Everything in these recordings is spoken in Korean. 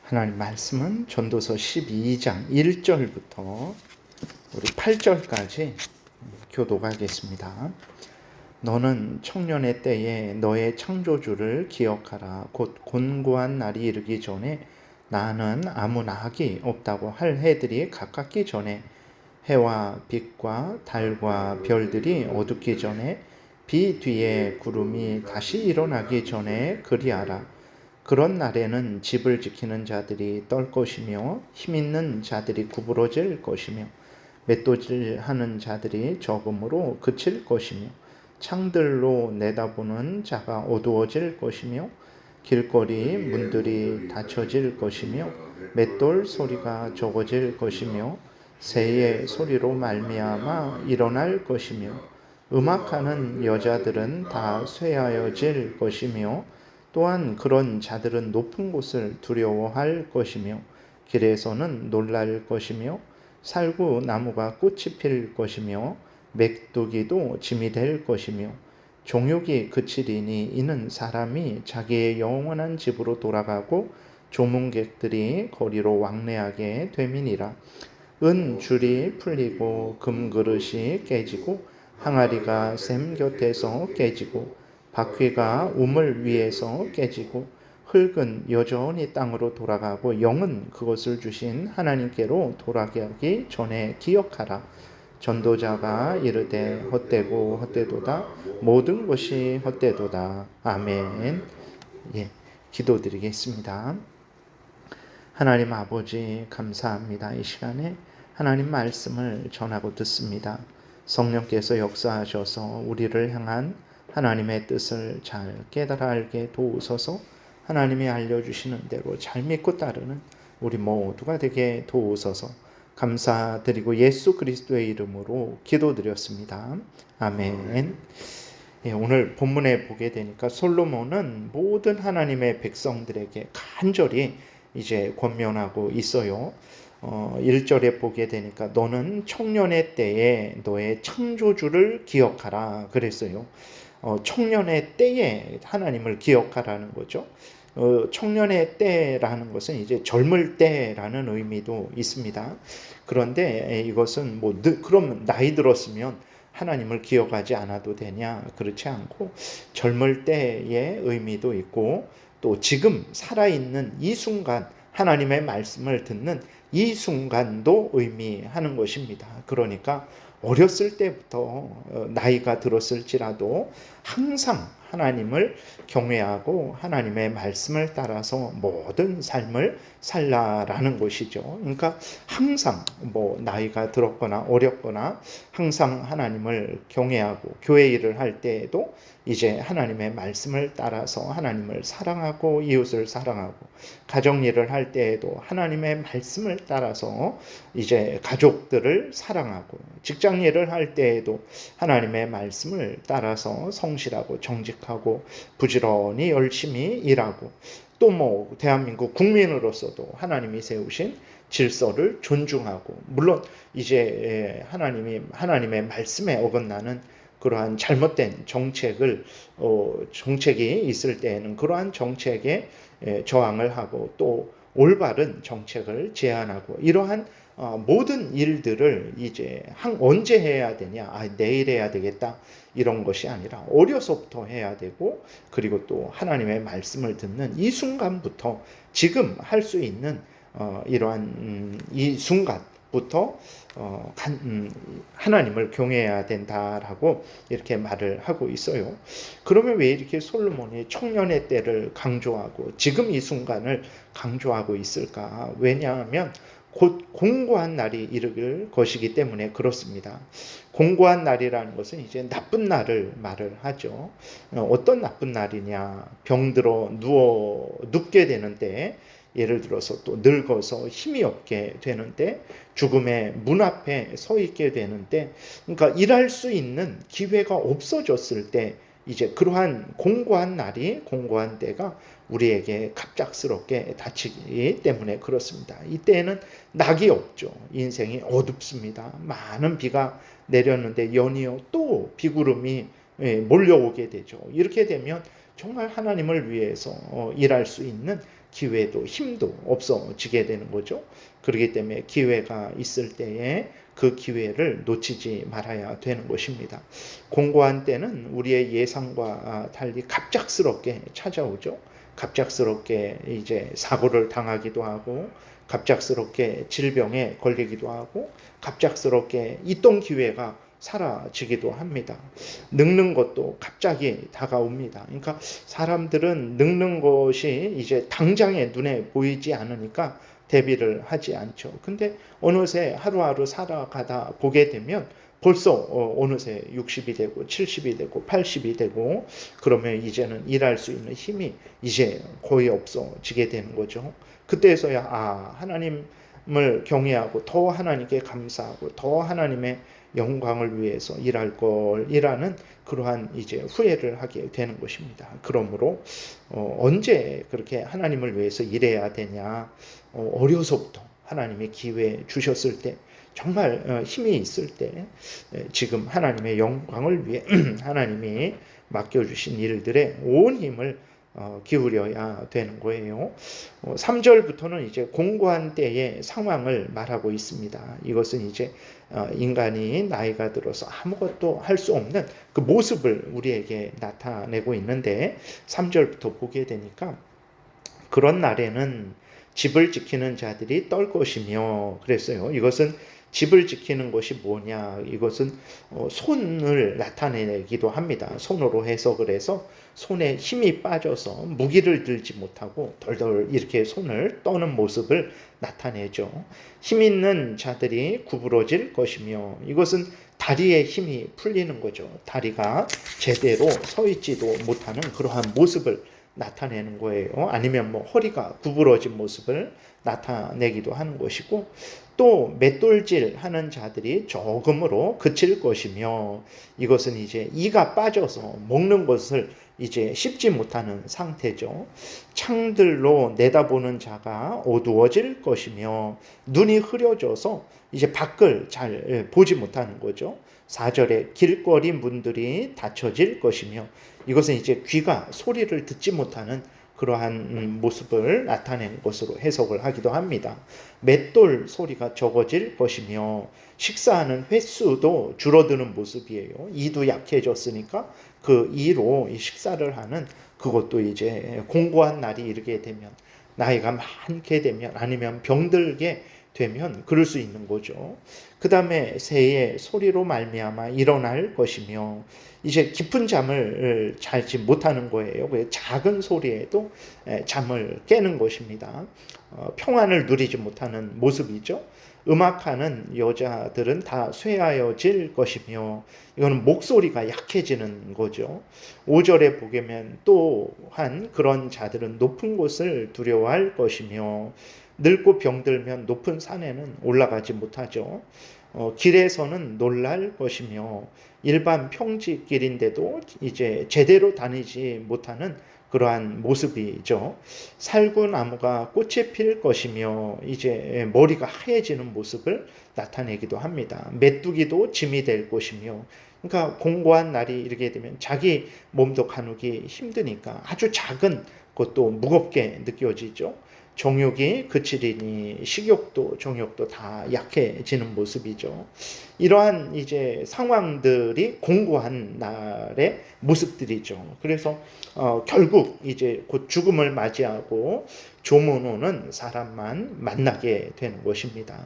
하나님 말씀은 전도서 12장 1절부터 우리 8절까지 교독하겠습니다. 너는 청년의 때에 너의 창조주를 기억하라. 곧 곤고한 날이 이르기 전에 나는 아무 낙이 없다고 할 해들이 가깝기 전에 해와 빛과 달과 별들이 어둡기 전에 비 뒤에 구름이 다시 일어나기 전에 그리하라. 그런 날에는 집을 지키는 자들이 떨 것이며 힘 있는 자들이 구부러질 것이며 맷도질하는 자들이 적음으로 그칠 것이며 창들로 내다보는 자가 어두워질 것이며 길거리 문들이 닫혀질 것이며 맷돌 소리가 적어질 것이며 새의 소리로 말미암아 일어날 것이며 음악하는 여자들은 다 쇠하여질 것이며 또한 그런 자들은 높은 곳을 두려워할 것이며 길에서는 놀랄 것이며 살구나무가 꽃이 필 것이며 맥두기도 짐이 될 것이며 종욕이 그치리니 이는 사람이 자기의 영원한 집으로 돌아가고 조문객들이 거리로 왕래하게 됨이니라. 은줄이 풀리고 금그릇이 깨지고 항아리가 샘 곁에서 깨지고 바퀴가 우물 위에서 깨지고 흙은 여전히 땅으로 돌아가고 영은 그것을 주신 하나님께로 돌아가기 전에 기억하라. 전도자가 이르되 헛되고 헛되도다. 모든 것이 헛되도다. 아멘. 기도드리겠습니다. 하나님 아버지 감사합니다. 이 시간에 하나님 말씀을 전하고 듣습니다. 성령께서 역사하셔서 우리를 향한 하나님의 뜻을 잘 깨달아 알게 도우소서. 하나님이 알려주시는 대로 잘 믿고 따르는 우리 모두가 되게 도우소서. 감사드리고 예수 그리스도의 이름으로 기도드렸습니다. 아멘. 오늘 본문에 보게 되니까 솔로몬은 모든 하나님의 백성들에게 간절히 이제 권면하고 있어요. 1절에 보게 되니까 너는 청년의 때에 너의 창조주를 기억하라 그랬어요. 청년의 때에 하나님을 기억하라는 거죠. 청년의 때라는 것은 이제 젊을 때라는 의미도 있습니다. 그런데 이것은 그럼 나이 들었으면 하나님을 기억하지 않아도 되냐? 그렇지 않고 젊을 때의 의미도 있고 또 지금 살아있는 이 순간 하나님의 말씀을 듣는 이 순간도 의미하는 것입니다. 그러니까 어렸을 때부터 나이가 들었을지라도 항상 하나님을 경외하고 하나님의 말씀을 따라서 모든 삶을 살라라는 것이죠. 그러니까 항상 나이가 들었거나 어렸거나 항상 하나님을 경외하고 교회 일을 할 때에도 이제 하나님의 말씀을 따라서 하나님을 사랑하고 이웃을 사랑하고 가정 일을 할 때에도 하나님의 말씀을 따라서 이제 가족들을 사랑하고 직장 일을 할 때에도 하나님의 말씀을 따라서 성실하고 정직하고 부지런히 열심히 일하고 또 대한민국 국민으로서도 하나님이 세우신 질서를 존중하고 물론 이제 하나님의 말씀에 어긋나는 그러한 잘못된 정책이 있을 때에는 그러한 정책에 저항을 하고 또 올바른 정책을 제안하고 이러한 모든 일들을 이제 언제 해야 되냐? 내일 해야 되겠다. 이런 것이 아니라 어려서부터 해야 되고 그리고 또 하나님의 말씀을 듣는 이 순간부터 지금 할 수 있는 이러한 이 순간부터 하나님을 경외해야 된다라고 이렇게 말을 하고 있어요. 그러면 왜 이렇게 솔로몬이 청년의 때를 강조하고 지금 이 순간을 강조하고 있을까? 왜냐하면 곧 공고한 날이 이르길 것이기 때문에 그렇습니다. 공고한 날이라는 것은 이제 나쁜 날을 말을 하죠. 어떤 나쁜 날이냐? 병들어 눕게 되는 때, 예를 들어서 또 늙어서 힘이 없게 되는데, 죽음의 문 앞에 서 있게 되는데, 그러니까 일할 수 있는 기회가 없어졌을 때, 이제 그러한 공고한 때가 우리에게 갑작스럽게 닥치기 때문에 그렇습니다. 이때에는 낙이 없죠. 인생이 어둡습니다. 많은 비가 내렸는데 연이어 또 비구름이 몰려오게 되죠. 이렇게 되면 정말 하나님을 위해서 일할 수 있는 기회도 힘도 없어지게 되는 거죠. 그렇기 때문에 기회가 있을 때에 그 기회를 놓치지 말아야 되는 것입니다. 공고한 때는 우리의 예상과 달리 갑작스럽게 찾아오죠. 갑작스럽게 이제 사고를 당하기도 하고, 갑작스럽게 질병에 걸리기도 하고, 갑작스럽게 있던 기회가 사라지기도 합니다. 늙는 것도 갑자기 다가옵니다. 그러니까 사람들은 늙는 것이 이제 당장에 눈에 보이지 않으니까 대비를 하지 않죠. 근데 어느새 하루하루 살아가다 보게 되면 벌써 어느새 60이 되고 70이 되고 80이 되고, 그러면 이제는 일할 수 있는 힘이 이제 거의 없어지게 되는 거죠. 그때서야 하나님을 경외하고 더 하나님께 감사하고 더 하나님의 영광을 위해서 일할 걸이라는 그러한 이제 후회를 하게 되는 것입니다. 그러므로 언제 그렇게 하나님을 위해서 일해야 되냐? 어려서부터 하나님의 기회 주셨을 때, 정말 힘이 있을 때, 지금 하나님의 영광을 위해 하나님이 맡겨주신 일들에 온 힘을 기울여야 되는 거예요. 3절부터는 이제 공고한 때의 상황을 말하고 있습니다. 이것은 이제 인간이 나이가 들어서 아무것도 할 수 없는 그 모습을 우리에게 나타내고 있는데, 3절부터 보게 되니까 그런 날에는 집을 지키는 자들이 떨 것이며 그랬어요. 이것은 집을 지키는 것이 뭐냐? 이것은 손을 나타내기도 합니다. 손으로 해석을 해서 손에 힘이 빠져서 무기를 들지 못하고 덜덜 이렇게 손을 떠는 모습을 나타내죠. 힘 있는 자들이 구부러질 것이며, 이것은 다리에 힘이 풀리는 거죠. 다리가 제대로 서 있지도 못하는 그러한 모습을 나타내는 거예요. 아니면 뭐 허리가 구부러진 모습을 나타내기도 하는 것이고, 또 맷돌질 하는 자들이 적음으로 그칠 것이며, 이것은 이제 이가 빠져서 먹는 것을 이제 씹지 못하는 상태죠. 창들로 내다보는 자가 어두워질 것이며, 눈이 흐려져서 이제 밖을 잘 보지 못하는 거죠. 4절에 길거리 문들이 닫혀질 것이며, 이것은 이제 귀가 소리를 듣지 못하는 그러한 모습을 나타내는 것으로 해석을 하기도 합니다. 맷돌 소리가 적어질 것이며, 식사하는 횟수도 줄어드는 모습이에요. 이도 약해졌으니까 그 이로 식사를 하는 그것도 이제 공고한 날이 이르게 되면, 나이가 많게 되면, 아니면 병들게 되면 그럴 수 있는 거죠. 그 다음에 새의 소리로 말미암아 일어날 것이며, 이제 깊은 잠을 자지 못하는 거예요. 작은 소리에도 잠을 깨는 것입니다. 평안을 누리지 못하는 모습이죠. 음악하는 여자들은 다 쇠하여질 것이며, 이거는 목소리가 약해지는 거죠. 5절에 보면 또한 그런 자들은 높은 곳을 두려워할 것이며, 늙고 병들면 높은 산에는 올라가지 못하죠. 길에서는 놀랄 것이며, 일반 평지길인데도 이제 제대로 다니지 못하는 그러한 모습이죠. 살구나무가 꽃이 필 것이며, 이제 머리가 하얘지는 모습을 나타내기도 합니다. 메뚜기도 짐이 될 것이며, 그러니까 공고한 날이 이르게 되면 자기 몸도 가누기 힘드니까 아주 작은 것도 무겁게 느껴지죠. 정욕이 그치리니 식욕도 정욕도 다 약해지는 모습이죠. 이러한 이제 상황들이 공고한 날의 모습들이죠. 그래서 결국 이제 곧 죽음을 맞이하고 조문 오는 사람만 만나게 되는 것입니다.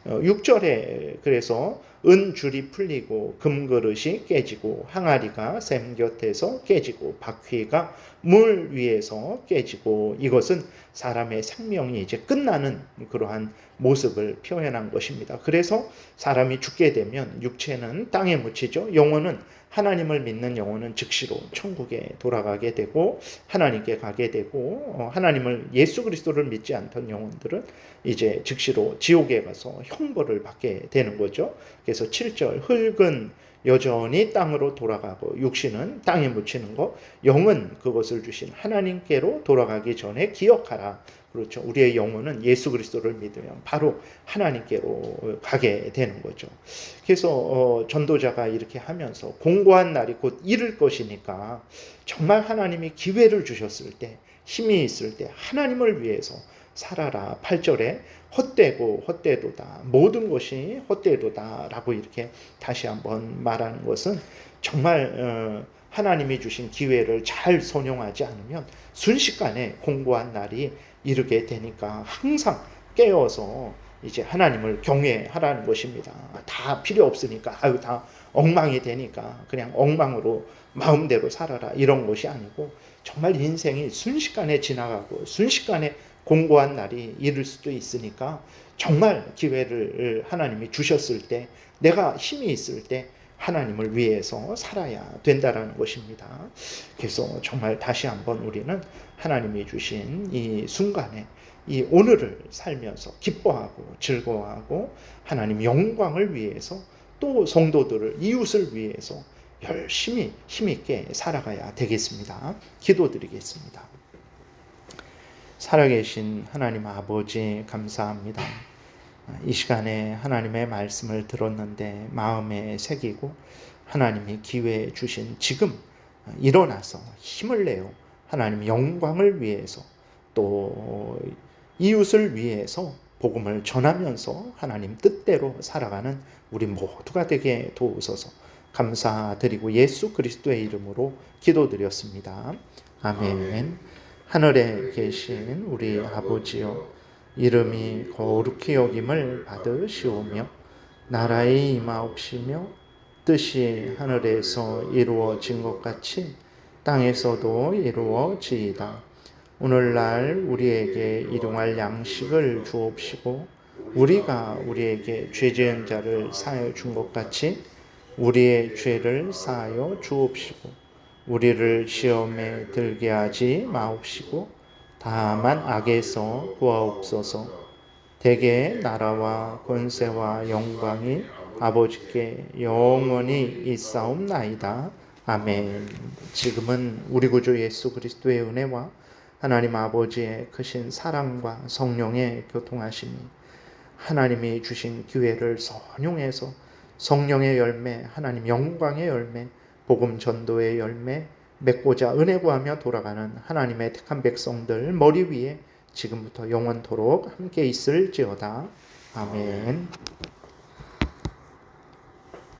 6절에 그래서 은줄이 풀리고 금그릇이 깨지고 항아리가 샘 곁에서 깨지고 바퀴가 물 위에서 깨지고, 이것은 사람의 생명이 이제 끝나는 그러한 모습을 표현한 것입니다. 그래서 사람이 죽게 되면 육체는 땅에 묻히죠. 영혼은, 하나님을 믿는 영혼은 즉시로 천국에 돌아가게 되고 하나님께 가게 되고, 하나님을 예수 그리스도를 믿지 않던 영혼들은 이제 즉시로 지옥에 가서 형벌을 받게 되는 거죠. 그래서 7절 흙은 여전히 땅으로 돌아가고 육신은 땅에 묻히는 것, 영은 그것을 주신 하나님께로 돌아가기 전에 기억하라. 그렇죠. 우리의 영혼은 예수 그리스도를 믿으면 바로 하나님께로 가게 되는 거죠. 그래서 전도자가 이렇게 하면서 공고한 날이 곧 이를 것이니까, 정말 하나님이 기회를 주셨을 때 힘이 있을 때 하나님을 위해서 살아라. 8절에 헛되고 헛되도다. 모든 것이 헛되도다라고 이렇게 다시 한번 말하는 것은 정말 하나님이 주신 기회를 잘 선용하지 않으면 순식간에 공고한 날이 이르게 되니까 항상 깨어서 이제 하나님을 경외하라는 것입니다. 다 필요 없으니까 다 엉망이 되니까 그냥 엉망으로 마음대로 살아라 이런 것이 아니고 정말 인생이 순식간에 지나가고 순식간에 공고한 날이 이를 수도 있으니까 정말 기회를 하나님이 주셨을 때 내가 힘이 있을 때 하나님을 위해서 살아야 된다라는 것입니다. 그래서 정말 다시 한번 우리는 하나님이 주신 이 순간에 이 오늘을 살면서 기뻐하고 즐거워하고 하나님 영광을 위해서 또 성도들을 이웃을 위해서 열심히 힘있게 살아가야 되겠습니다. 기도드리겠습니다. 살아계신 하나님 아버지 감사합니다. 이 시간에 하나님의 말씀을 들었는데 마음에 새기고 하나님이 기회 주신 지금 일어나서 힘을 내어 하나님 영광을 위해서 또 이웃을 위해서 복음을 전하면서 하나님 뜻대로 살아가는 우리 모두가 되게 도우소서. 감사드리고 예수 그리스도의 이름으로 기도드렸습니다. 아멘. 하늘에 계신 우리 아버지여, 이름이 거룩히 여김을 받으시오며 나라의 임하옵시며 뜻이 하늘에서 이루어진 것 같이 땅에서도 이루어지이다. 오늘날 우리에게 일용할 양식을 주옵시고 우리가 우리에게 죄 지은 자를 사하여 준 것 같이 우리의 죄를 사하여 주옵시고 우리를 시험에 들게 하지 마옵시고 다만 악에서 구하옵소서. 대개 나라와 권세와 영광이 아버지께 영원히 있사옵나이다. 아멘. 지금은 우리 구주 예수 그리스도의 은혜와 하나님 아버지의 크신 사랑과 성령의 교통하심이 하나님이 주신 기회를 선용해서 성령의 열매, 하나님 영광의 열매, 복음 전도의 열매 맺고자 은혜 구하며 돌아가는 하나님의 택한 백성들 머리 위에 지금부터 영원토록 함께 있을지어다. 아멘.